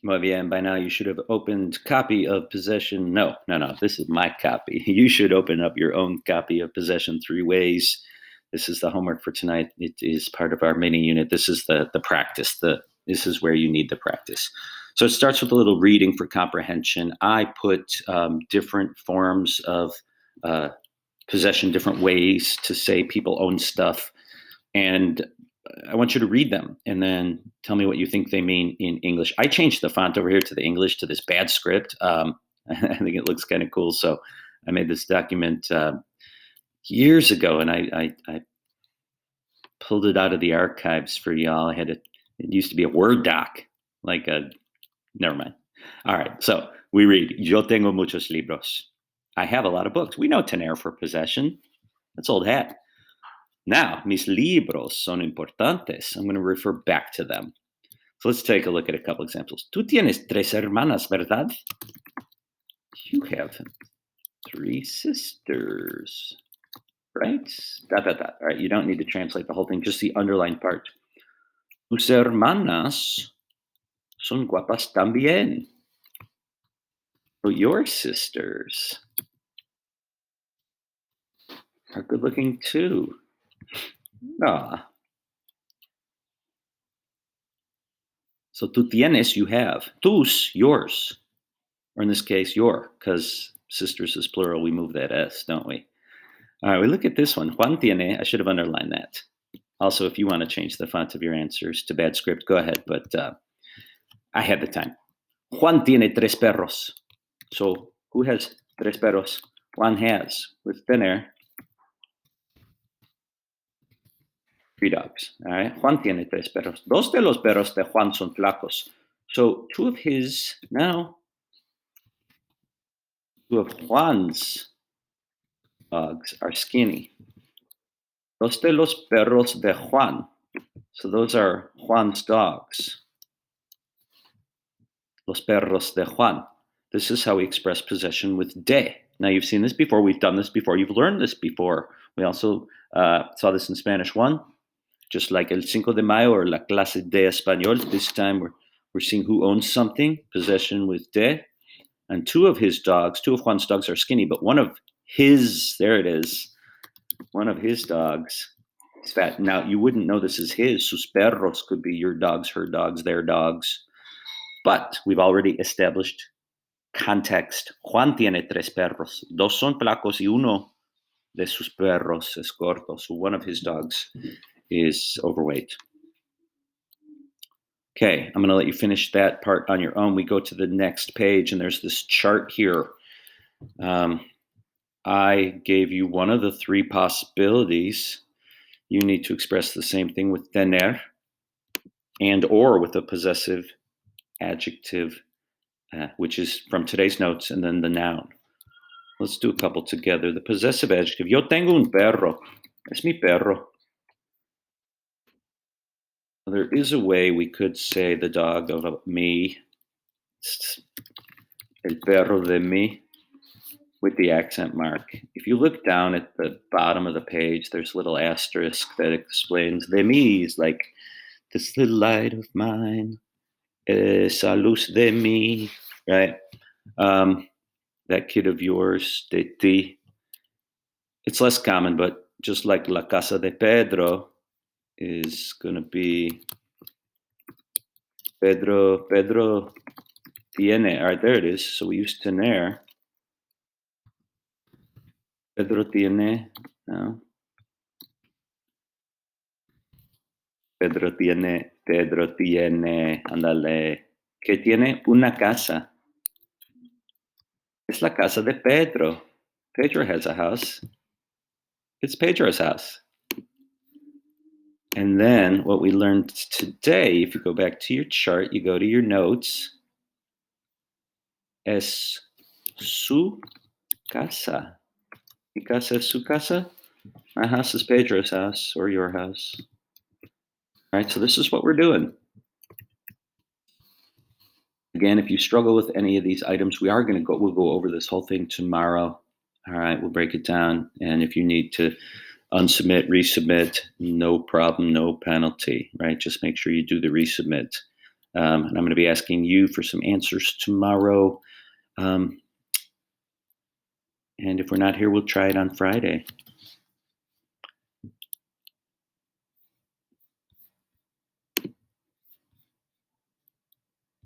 Muy bien. By now, you should have opened copy of Possession. No. This is my copy. You should open up your own copy of Possession 3 Ways. This is the homework for tonight. It is part of our mini unit. This is the practice. This is where you need the practice. So it starts with a little reading for comprehension. I put different forms of possession, different ways to say people own stuff, and I want you to read them and then tell me what you think they mean in English. I changed the font over here to the English to this bad script. I think it looks kind of cool. So I made this document years ago, and I pulled it out of the archives for y'all. It used to be a Word doc, never mind. All right. So we read, Yo tengo muchos libros. I have a lot of books. We know tener for possession. That's old hat. Now, mis libros son importantes. I'm going to refer back to them. So let's take a look at a couple examples. Tú tienes 3 hermanas, ¿verdad? You have 3 sisters, right? Dot, dot, dot. All right, you don't need to translate the whole thing, just the underlined part. Tus hermanas son guapas también. So your sisters are good looking too. Ah. So tú tienes, you have. Tus, yours. Or in this case, your, because sisters is plural, we move that S, don't we? All right, we look at this one. Juan tiene, I should have underlined that. Also, if you want to change the font of your answers to bad script, go ahead, but I had the time. Juan tiene 3 perros. So who has 3 perros? Juan has, with tener, 3 dogs. All right, Juan tiene 3 perros. 2 de los perros de Juan son flacos. So 2 of Juan's dogs are skinny. 2 de los perros de Juan. So those are Juan's dogs. Los perros de Juan. This is how we express possession with de. Now, you've seen this before. We've done this before. You've learned this before. We also saw this in Spanish 1, just like El Cinco de Mayo or La Clase de Español. This time we're seeing who owns something, possession with de. And 2 of Juan's dogs are skinny, but one of his, there it is, one of his dogs is fat. Now, you wouldn't know this is his. Sus perros could be your dogs, her dogs, their dogs. But we've already established context. Juan tiene 3 perros. 2 son flacos y uno de sus perros es gordo. So one of his dogs is overweight. Okay, I'm going to let you finish that part on your own. We go to the next page, and there's this chart here. I gave you one of the 3 possibilities. You need to express the same thing with tener and or with a possessive adjective, which is from today's notes, and then the noun. Let's do a couple together. The possessive adjective. Yo tengo un perro. Es mi perro. There is a way we could say the dog of me. El perro de mí, with the accent mark. If you look down at the bottom of the page, there's a little asterisk that explains de mí is like this little light of mine. Esa luz de mí, right? That kid of yours, de ti. It's less common, but just like La Casa de Pedro is going to be Pedro tiene. All right, there it is. So we use tener. Pedro tiene. No. Pedro tiene. Ándale. ¿Qué tiene? Una casa. Es la casa de Pedro. Pedro has a house. It's Pedro's house. And then what we learned today, if you go back to your chart, you go to your notes. Es su casa. Mi casa es su casa. My house is Pedro's house or your house. All right, so this is what we're doing. Again, if you struggle with any of these items, we'll go over this whole thing tomorrow. All right, we'll break it down. And if you need to unsubmit, resubmit, no problem, no penalty, right? Just make sure you do the resubmit. And I'm going to be asking you for some answers tomorrow. Um, and if we're not here, we'll try it on Friday.